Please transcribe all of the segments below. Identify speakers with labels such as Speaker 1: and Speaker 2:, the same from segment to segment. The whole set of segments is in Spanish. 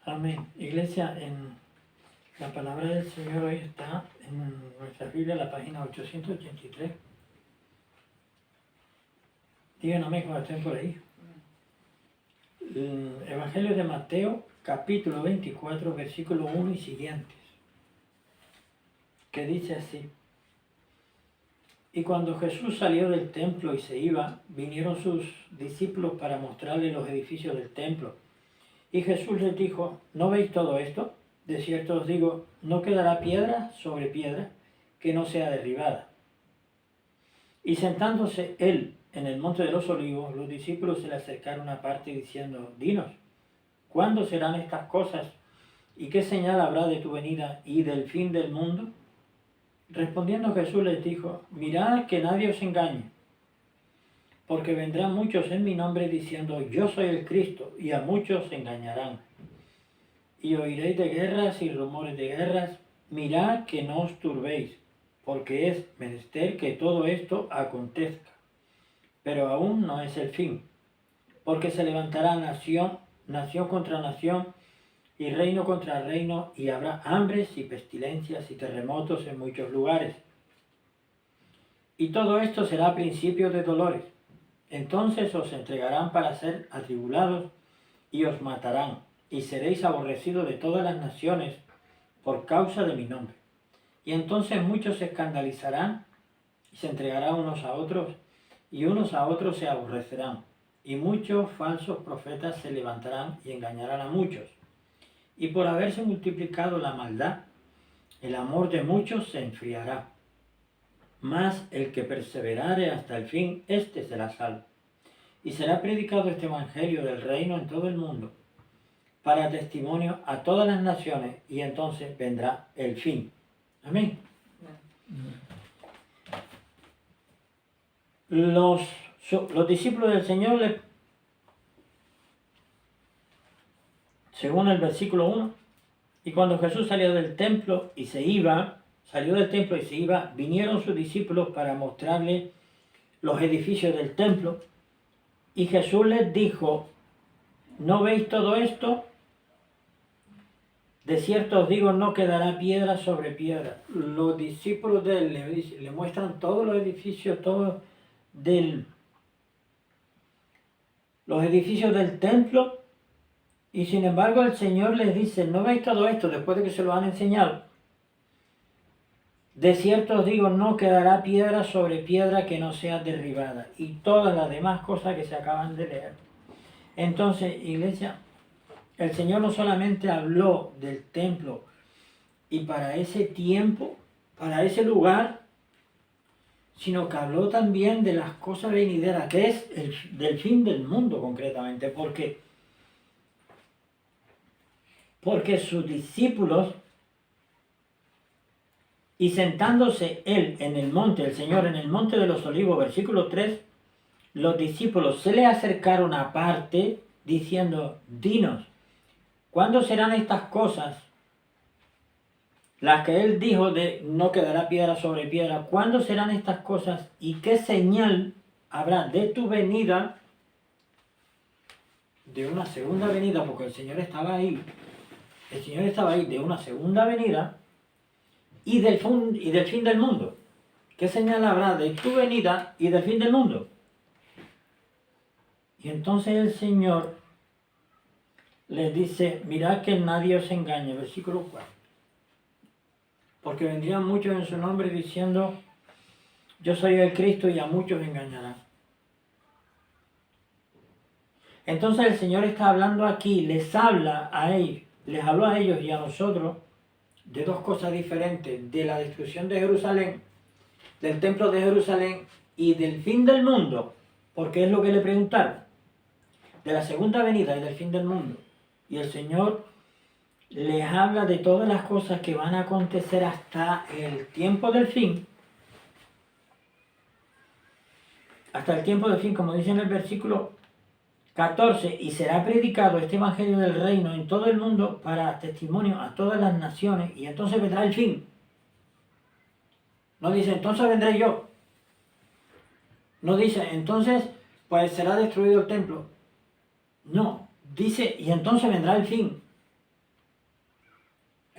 Speaker 1: Amén. Iglesia, en la palabra del Señor hoy está en nuestra Biblia, la página 883. Díganme cuando estén por ahí. El Evangelio de Mateo, capítulo 24, versículo 1 y siguientes, que dice así: Y cuando Jesús salió del templo y se iba, vinieron sus discípulos para mostrarle los edificios del templo. Y Jesús les dijo: ¿No veis todo esto? De cierto os digo, no quedará piedra sobre piedra que no sea derribada. Y sentándose él en el monte de los olivos, los discípulos se le acercaron aparte diciendo: Dinos, ¿cuándo serán estas cosas? ¿Y qué señal habrá de tu venida y del fin del mundo? Respondiendo Jesús les dijo: Mirad que nadie os engañe, porque vendrán muchos en mi nombre diciendo: Yo soy el Cristo, y a muchos se engañarán. Y oiréis de guerras y rumores de guerras. Mirad que no os turbéis, porque es menester que todo esto acontezca. Pero aún no es el fin, porque se levantará nación contra nación, y reino contra reino, y habrá hambres y pestilencias y terremotos en muchos lugares. Y todo esto será principio de dolores. Entonces os entregarán para ser atribulados, y os matarán, y seréis aborrecidos de todas las naciones por causa de mi nombre. Y entonces muchos se escandalizarán, y se entregarán unos a otros, y unos a otros se aborrecerán. Y muchos falsos profetas se levantarán y engañarán a muchos. Y por haberse multiplicado la maldad, el amor de muchos se enfriará. Mas el que perseverare hasta el fin, éste será salvo. Y será predicado este evangelio del reino en todo el mundo, para testimonio a todas las naciones, y entonces vendrá el fin. Amén. Los discípulos del Señor, según el versículo 1, y cuando Jesús salió del templo y se iba, vinieron sus discípulos para mostrarle los edificios del templo, y Jesús les dijo: ¿No veis todo esto? De cierto os digo, no quedará piedra sobre piedra. Los discípulos de él le muestran todos los edificios, los edificios del templo, y sin embargo el Señor les dice: ¿no veis todo esto? Después de que se lo han enseñado. De cierto os digo, no quedará piedra sobre piedra que no sea derribada. Y todas las demás cosas que se acaban de leer. Entonces, iglesia, el Señor no solamente habló del templo y para ese tiempo, para ese lugar, sino que habló también de las cosas venideras, que es del fin del mundo concretamente, porque sus discípulos, y sentándose él en el monte, el Señor en el monte de los olivos, versículo 3, los discípulos se le acercaron aparte diciendo: Dinos, ¿cuándo serán estas cosas? Las que él dijo de no quedará piedra sobre piedra. ¿Cuándo serán estas cosas? ¿Y qué señal habrá de tu venida? De una segunda venida, porque el Señor estaba ahí. El Señor estaba ahí de una segunda venida y del fin del mundo. ¿Qué señal habrá de tu venida y del fin del mundo? Y entonces el Señor les dice: mirad que nadie os engañe, versículo 4. Porque vendrían muchos en su nombre diciendo: yo soy el Cristo, y a muchos engañarán. Entonces el Señor está hablando aquí, les habló a ellos y a nosotros de dos cosas diferentes: de la destrucción de Jerusalén, del templo de Jerusalén, y del fin del mundo, porque es lo que le preguntaron, de la segunda venida y del fin del mundo. Y el Señor les habla de todas las cosas que van a acontecer hasta el tiempo del fin. Hasta el tiempo del fin, como dice en el versículo 14, y será predicado este evangelio del reino en todo el mundo para testimonio a todas las naciones, y entonces vendrá el fin. No dice: entonces vendré yo. No dice: entonces pues será destruido el templo. No, dice: y entonces vendrá el fin.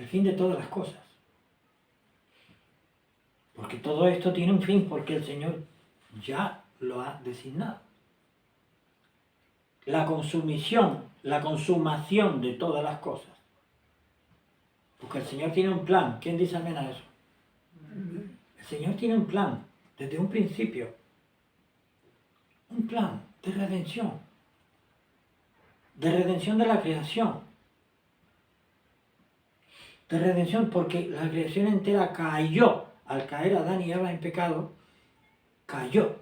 Speaker 1: el fin de todas las cosas. Porque todo esto tiene un fin, porque el Señor ya lo ha designado. La consumación de todas las cosas. Porque el Señor tiene un plan. ¿Quién dice amén a eso? El Señor tiene un plan desde un principio. Un plan de redención. De redención de la creación. De redención porque la creación entera cayó. Al caer Adán y Eva en pecado, cayó.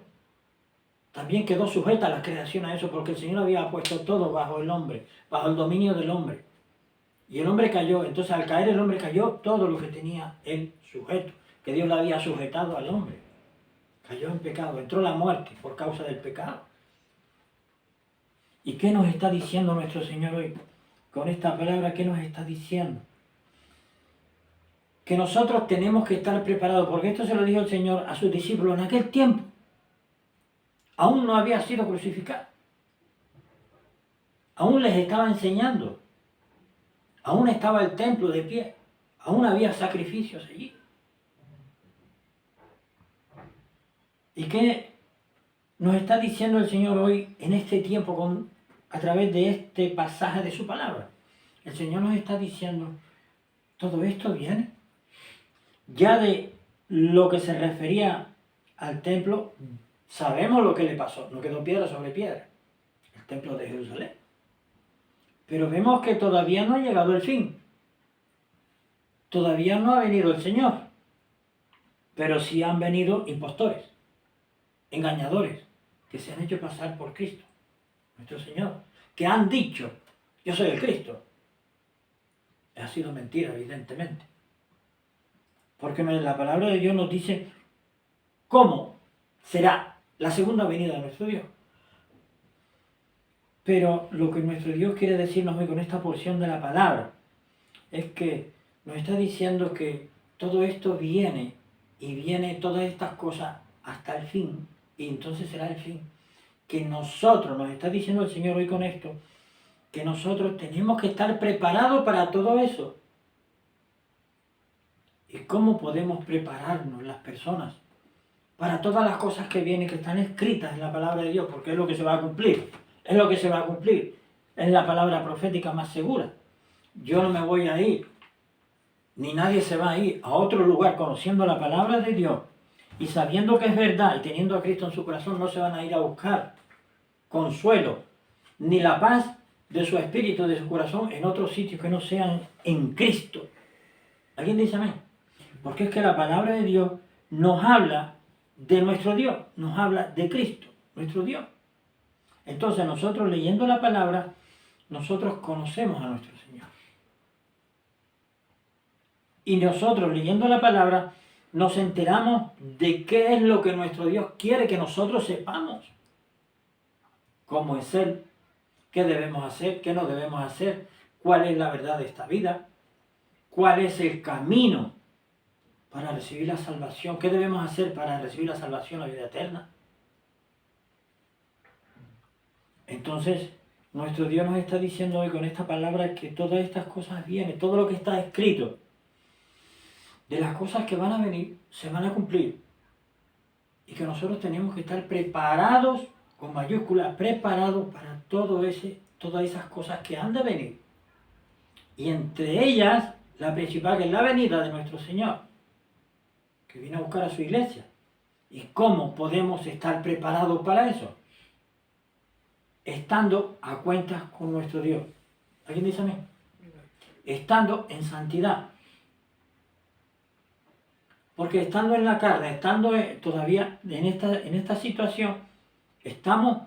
Speaker 1: También quedó sujeta la creación a eso porque el Señor había puesto todo bajo el hombre, bajo el dominio del hombre. Y el hombre cayó, entonces al caer el hombre cayó todo lo que tenía él sujeto, que Dios le había sujetado al hombre. Cayó en pecado, entró la muerte por causa del pecado. ¿Y qué nos está diciendo nuestro Señor hoy? Con esta palabra, ¿qué nos está diciendo? Que nosotros tenemos que estar preparados, porque esto se lo dijo el Señor a sus discípulos en aquel tiempo. Aún no había sido crucificado. Aún les estaba enseñando. Aún estaba el templo de pie. Aún había sacrificios allí. ¿Y qué nos está diciendo el Señor hoy en este tiempo a través de este pasaje de su palabra? El Señor nos está diciendo, todo esto viene. Ya de lo que se refería al templo, sabemos lo que le pasó. No quedó piedra sobre piedra. El templo de Jerusalén. Pero vemos que todavía no ha llegado el fin. Todavía no ha venido el Señor. Pero sí han venido impostores, engañadores, que se han hecho pasar por Cristo, nuestro Señor, que han dicho, yo soy el Cristo. Ha sido mentira, evidentemente. Porque la palabra de Dios nos dice cómo será la segunda venida de nuestro Dios. Pero lo que nuestro Dios quiere decirnos hoy con esta porción de la palabra es que nos está diciendo que todo esto viene y viene todas estas cosas hasta el fin, y entonces será el fin. Que nosotros, nos está diciendo el Señor hoy con esto, que nosotros tenemos que estar preparados para todo eso. ¿Y cómo podemos prepararnos las personas para todas las cosas que vienen, que están escritas en la palabra de Dios? Porque es lo que se va a cumplir. Es lo que se va a cumplir. Es la palabra profética más segura. Yo no me voy a ir, ni nadie se va a ir a otro lugar conociendo la palabra de Dios y sabiendo que es verdad y teniendo a Cristo en su corazón. No se van a ir a buscar consuelo ni la paz de su espíritu, de su corazón, en otros sitios que no sean en Cristo. ¿Alguien dice amén? Porque es que la palabra de Dios nos habla de nuestro Dios, nos habla de Cristo, nuestro Dios. Entonces nosotros leyendo la palabra, nosotros conocemos a nuestro Señor. Y nosotros leyendo la palabra, nos enteramos de qué es lo que nuestro Dios quiere que nosotros sepamos. Cómo es Él, qué debemos hacer, qué no debemos hacer, cuál es la verdad de esta vida, cuál es el camino para recibir la salvación, qué debemos hacer para recibir la salvación, la vida eterna. Entonces, nuestro Dios nos está diciendo hoy con esta palabra que todas estas cosas vienen, todo lo que está escrito, de las cosas que van a venir, se van a cumplir. Y que nosotros tenemos que estar preparados, con mayúsculas, preparados para todas esas cosas que han de venir. Y entre ellas, la principal, que es la venida de nuestro Señor, que viene a buscar a su iglesia. ¿Y cómo podemos estar preparados para eso? Estando a cuentas con nuestro Dios. ¿Alguien dice amén? Estando en santidad. Porque estando en la carne, estando todavía en esta situación, estamos...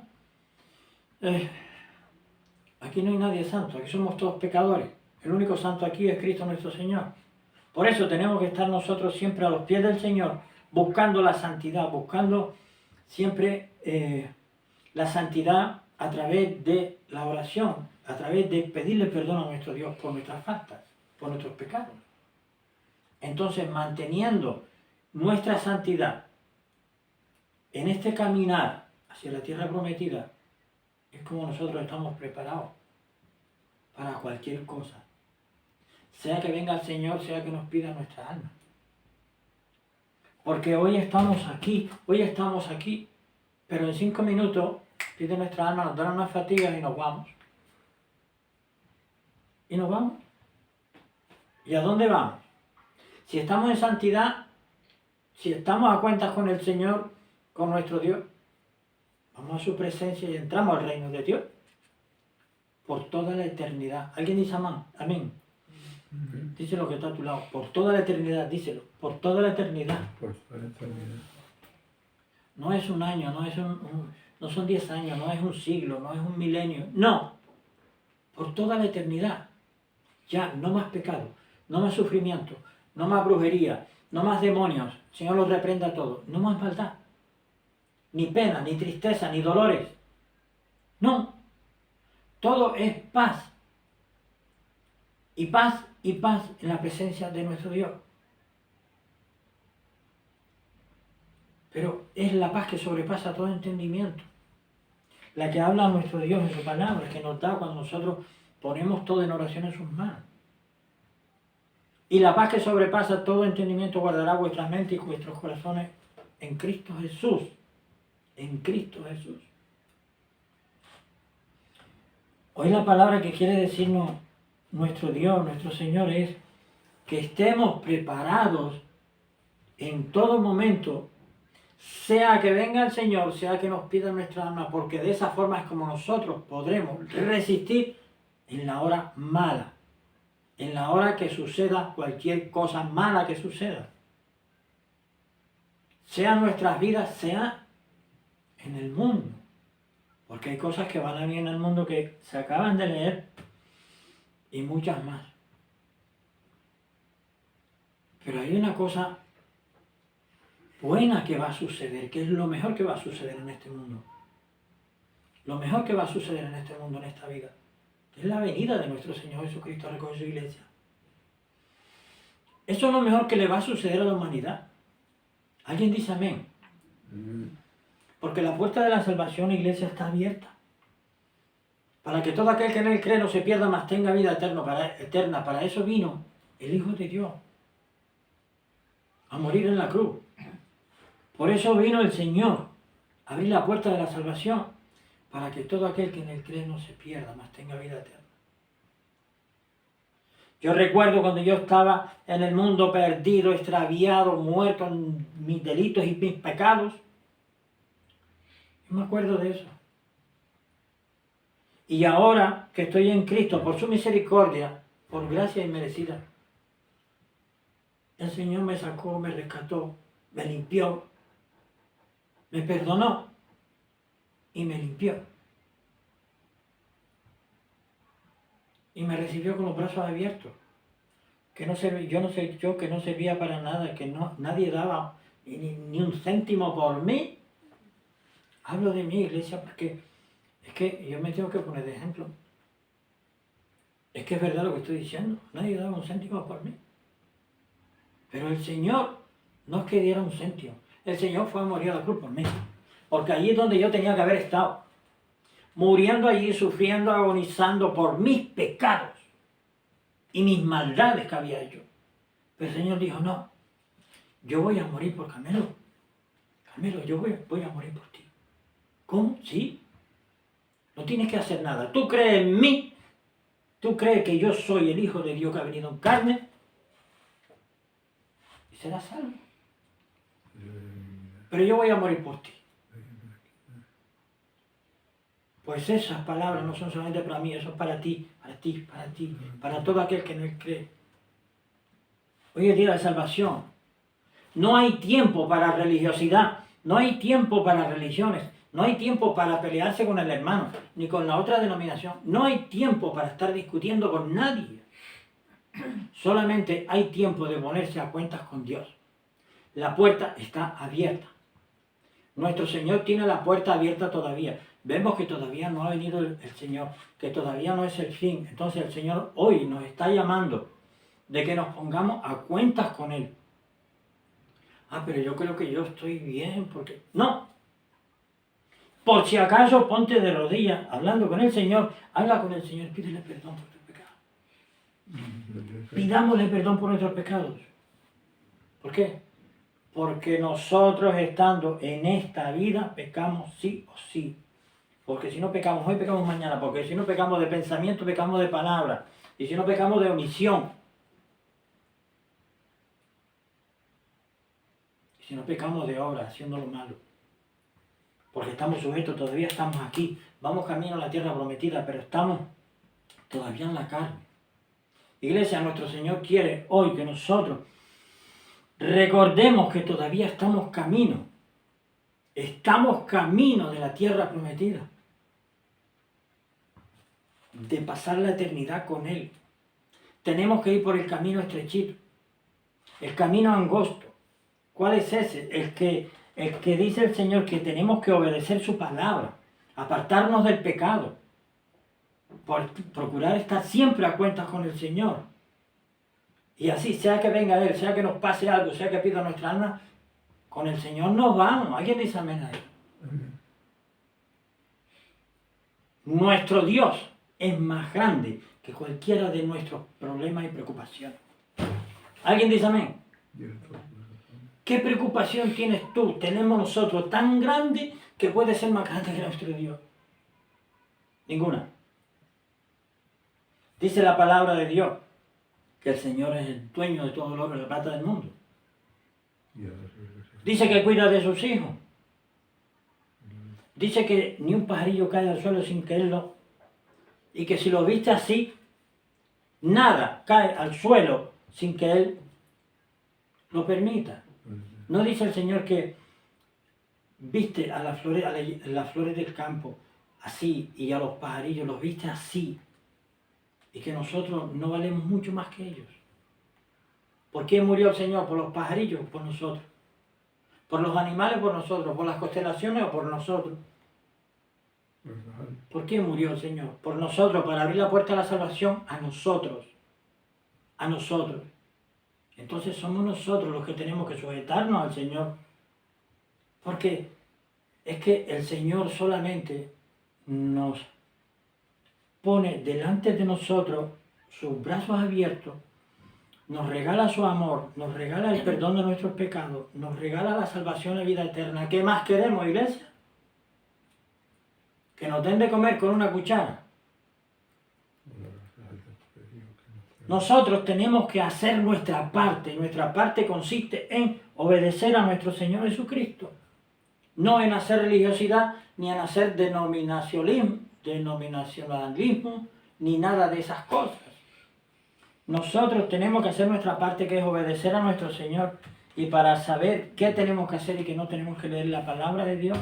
Speaker 1: aquí no hay nadie santo, aquí somos todos pecadores. El único santo aquí es Cristo nuestro Señor. Por eso tenemos que estar nosotros siempre a los pies del Señor, buscando la santidad, buscando siempre la santidad a través de la oración, a través de pedirle perdón a nuestro Dios por nuestras faltas, por nuestros pecados. Entonces, manteniendo nuestra santidad en este caminar hacia la tierra prometida, es como nosotros estamos preparados para cualquier cosa. sea que venga el Señor, sea que nos pida nuestra alma. Porque hoy estamos aquí, pero en 5 minutos pide nuestra alma, nos dan unas fatigas y nos vamos. Y nos vamos. ¿Y a dónde vamos? Si estamos en santidad, si estamos a cuentas con el Señor, con nuestro Dios, vamos a su presencia y entramos al reino de Dios por toda la eternidad. ¿Alguien dice amén? Amén. Dice lo que está a tu lado. Por toda la eternidad, díselo. Por toda la eternidad.
Speaker 2: Por toda la eternidad.
Speaker 1: No es un año, no son 10 años, no es un siglo, no es un milenio. No. Por toda la eternidad. Ya, no más pecado, no más sufrimiento, no más brujería, no más demonios. El Señor los reprenda a todos. No más maldad. Ni pena, ni tristeza, ni dolores. No. Todo es paz. Y paz en la presencia de nuestro Dios. Pero es la paz que sobrepasa todo entendimiento. La que habla nuestro Dios en su palabra, que nos da cuando nosotros ponemos todo en oración en sus manos. Y la paz que sobrepasa todo entendimiento guardará vuestras mentes y vuestros corazones en Cristo Jesús. En Cristo Jesús. Hoy la palabra que quiere decirnos nuestro Dios, nuestro Señor, es que estemos preparados en todo momento, sea que venga el Señor, sea que nos pida nuestra alma, porque de esa forma es como nosotros podremos resistir en la hora mala, en la hora que suceda cualquier cosa mala que suceda. Sea en nuestras vidas, sea en el mundo. Porque hay cosas que van a venir en el mundo que se acaban de leer y muchas más. Pero hay una cosa buena que va a suceder, que es lo mejor que va a suceder en este mundo. Lo mejor que va a suceder en este mundo, en esta vida, es la venida de nuestro Señor Jesucristo a recoger su iglesia. Eso es lo mejor que le va a suceder a la humanidad. ¿Alguien dice amén? Porque la puerta de la salvación, iglesia, está abierta. Para que todo aquel que en él cree no se pierda, mas tenga vida eterna. Para eso vino el Hijo de Dios. A morir en la cruz. Por eso vino el Señor. A abrir la puerta de la salvación. Para que todo aquel que en él cree no se pierda, mas tenga vida eterna. Yo recuerdo cuando yo estaba en el mundo perdido, extraviado, muerto en mis delitos y mis pecados. Yo me acuerdo de eso. Y ahora que estoy en Cristo, por su misericordia, por gracia inmerecida, el Señor me sacó, me rescató, me limpió, me perdonó y me limpió. Y me recibió con los brazos abiertos. Que no servía, yo que no servía para nada, que nadie daba ni un céntimo por mí. Hablo de mi iglesia porque es que yo me tengo que poner de ejemplo. Es que es verdad lo que estoy diciendo. Nadie daba un céntimo por mí. Pero el Señor no es que diera un céntimo. El Señor fue a morir a la cruz por mí. Porque allí es donde yo tenía que haber estado. Muriendo allí, sufriendo, agonizando por mis pecados y mis maldades que había hecho. Pero el Señor dijo, no, yo voy a morir por Carmelo. Carmelo, yo voy a morir por ti. ¿Cómo? Sí. No tienes que hacer nada. Tú crees en mí. Tú crees que yo soy el Hijo de Dios que ha venido en carne. Y serás salvo. Pero yo voy a morir por ti. Pues esas palabras no son solamente para mí, eso es para ti, para todo aquel que en él cree. Hoy es día de salvación. No hay tiempo para religiosidad, no hay tiempo para religiones, no hay tiempo para pelearse con el hermano, ni con la otra denominación. No hay tiempo para estar discutiendo con nadie. Solamente hay tiempo de ponerse a cuentas con Dios. La puerta está abierta. Nuestro Señor tiene la puerta abierta todavía. Vemos que todavía no ha venido el Señor, que todavía no es el fin. Entonces el Señor hoy nos está llamando de que nos pongamos a cuentas con Él. Ah, pero yo creo que yo estoy bien, porque... No. Por si acaso, ponte de rodillas, hablando con el Señor, habla con el Señor, pídele perdón por tu pecado. Pidámosle perdón por nuestros pecados. ¿Por qué? Porque nosotros estando en esta vida pecamos sí o sí. Porque si no pecamos hoy, pecamos mañana. Porque si no pecamos de pensamiento, pecamos de palabra. Y si no pecamos de omisión. Y si no pecamos de obra, haciendo lo malo. Porque estamos sujetos, todavía estamos aquí. Vamos camino a la tierra prometida, pero estamos todavía en la carne. Iglesia, nuestro Señor quiere hoy que nosotros recordemos que todavía estamos camino. Estamos camino de la tierra prometida. De pasar la eternidad con Él. Tenemos que ir por el camino estrechito. El camino angosto. ¿Cuál es ese? El que dice el Señor que tenemos que obedecer su palabra. Apartarnos del pecado. Por procurar estar siempre a cuentas con el Señor. Y así, sea que venga Él, sea que nos pase algo, sea que pida nuestra alma, con el Señor nos vamos. ¿Alguien dice amén a Él? Nuestro Dios es más grande que cualquiera de nuestros problemas y preocupaciones. ¿Alguien dice amén? ¿Qué preocupación tienes tú? Tenemos nosotros tan grande que puede ser más grande que nuestro Dios. Ninguna. Dice la palabra de Dios que el Señor es el dueño de todo el oro y la plata del mundo. Dice que cuida de sus hijos. Dice que ni un pajarillo cae al suelo sin que Él lo... Y que si lo viste así, nada cae al suelo sin que Él lo permita. ¿No dice el Señor que viste a las flores del campo así y a los pajarillos los viste así? Y que nosotros no valemos mucho más que ellos. ¿Por qué murió el Señor? ¿Por los pajarillos? Por nosotros. ¿Por los animales? Por nosotros. ¿Por las constelaciones o por nosotros? ¿Por qué murió el Señor? Por nosotros, para abrir la puerta a la salvación a nosotros. A nosotros. Entonces somos nosotros los que tenemos que sujetarnos al Señor. Porque es que el Señor solamente nos pone delante de nosotros sus brazos abiertos, nos regala su amor, nos regala el perdón de nuestros pecados, nos regala la salvación y vida eterna. ¿Qué más queremos, iglesia? Que nos den de comer con una cuchara. Nosotros tenemos que hacer nuestra parte, y nuestra parte consiste en obedecer a nuestro Señor Jesucristo. No en hacer religiosidad, ni en hacer denominacionalismo, ni nada de esas cosas. Nosotros tenemos que hacer nuestra parte, que es obedecer a nuestro Señor. Y para saber qué tenemos que hacer y qué no, tenemos que leer la palabra de Dios.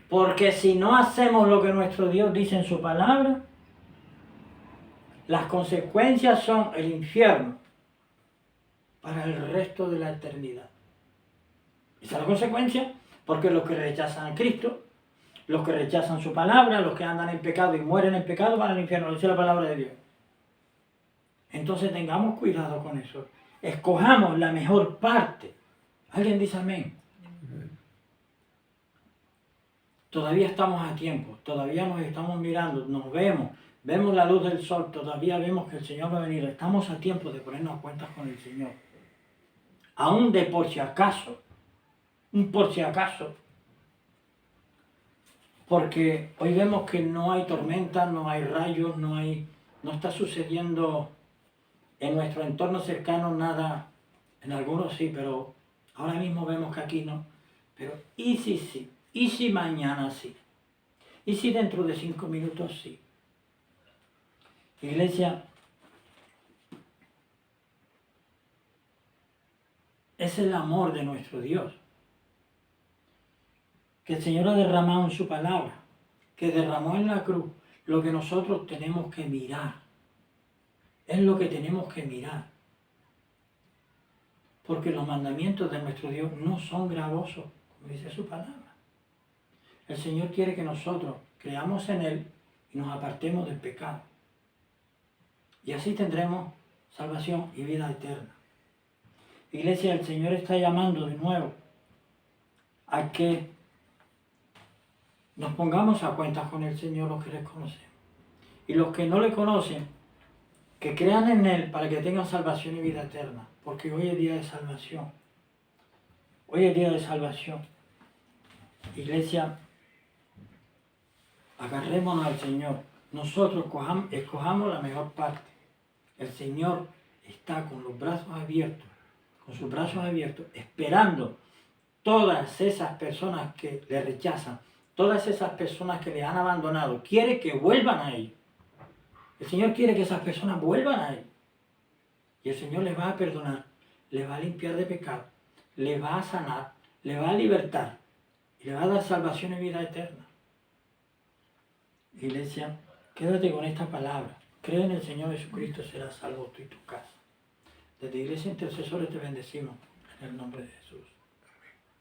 Speaker 1: Porque si no hacemos lo que nuestro Dios dice en su palabra, las consecuencias son el infierno para el resto de la eternidad. Esa es la consecuencia, porque los que rechazan a Cristo, los que rechazan su palabra, los que andan en pecado y mueren en pecado, van al infierno, dice la palabra de Dios. Entonces tengamos cuidado con eso. Escojamos la mejor parte. ¿Alguien dice amén? Todavía estamos a tiempo, todavía nos estamos mirando, nos vemos la luz del sol, todavía vemos que el Señor va a venir. Estamos a tiempo de ponernos a cuentas con el Señor. Aún de por si acaso, un por si acaso. Porque hoy vemos que no hay tormenta, no hay rayos, no está sucediendo en nuestro entorno cercano nada. En algunos sí, pero ahora mismo vemos que aquí no. Pero ¿y si sí? ¿Y si mañana sí? ¿Y si dentro de 5 minutos sí? Iglesia, es el amor de nuestro Dios, que el Señor ha derramado en su palabra, que derramó en la cruz lo que nosotros tenemos que mirar. Es lo que tenemos que mirar. Porque los mandamientos de nuestro Dios no son gravosos, como dice su palabra. El Señor quiere que nosotros creamos en Él y nos apartemos del pecado. Y así tendremos salvación y vida eterna. Iglesia, el Señor está llamando de nuevo a que nos pongamos a cuentas con el Señor los que les conocemos. Y los que no le conocen, que crean en Él para que tengan salvación y vida eterna. Porque hoy es día de salvación. Hoy es día de salvación. Iglesia, agarrémonos al Señor. Nosotros escojamos la mejor parte. El Señor está con los brazos abiertos, con sus brazos abiertos, esperando todas esas personas que le rechazan, todas esas personas que le han abandonado. Quiere que vuelvan a Él. El Señor quiere que esas personas vuelvan a Él. Y el Señor les va a perdonar, les va a limpiar de pecado, les va a sanar, les va a libertar y les va a dar salvación y vida eterna. Iglesia, quédate con esta palabra. Cree en el Señor Jesucristo, serás salvo tú y tu casa. Desde Iglesia Intercesores te bendecimos en el nombre de Jesús.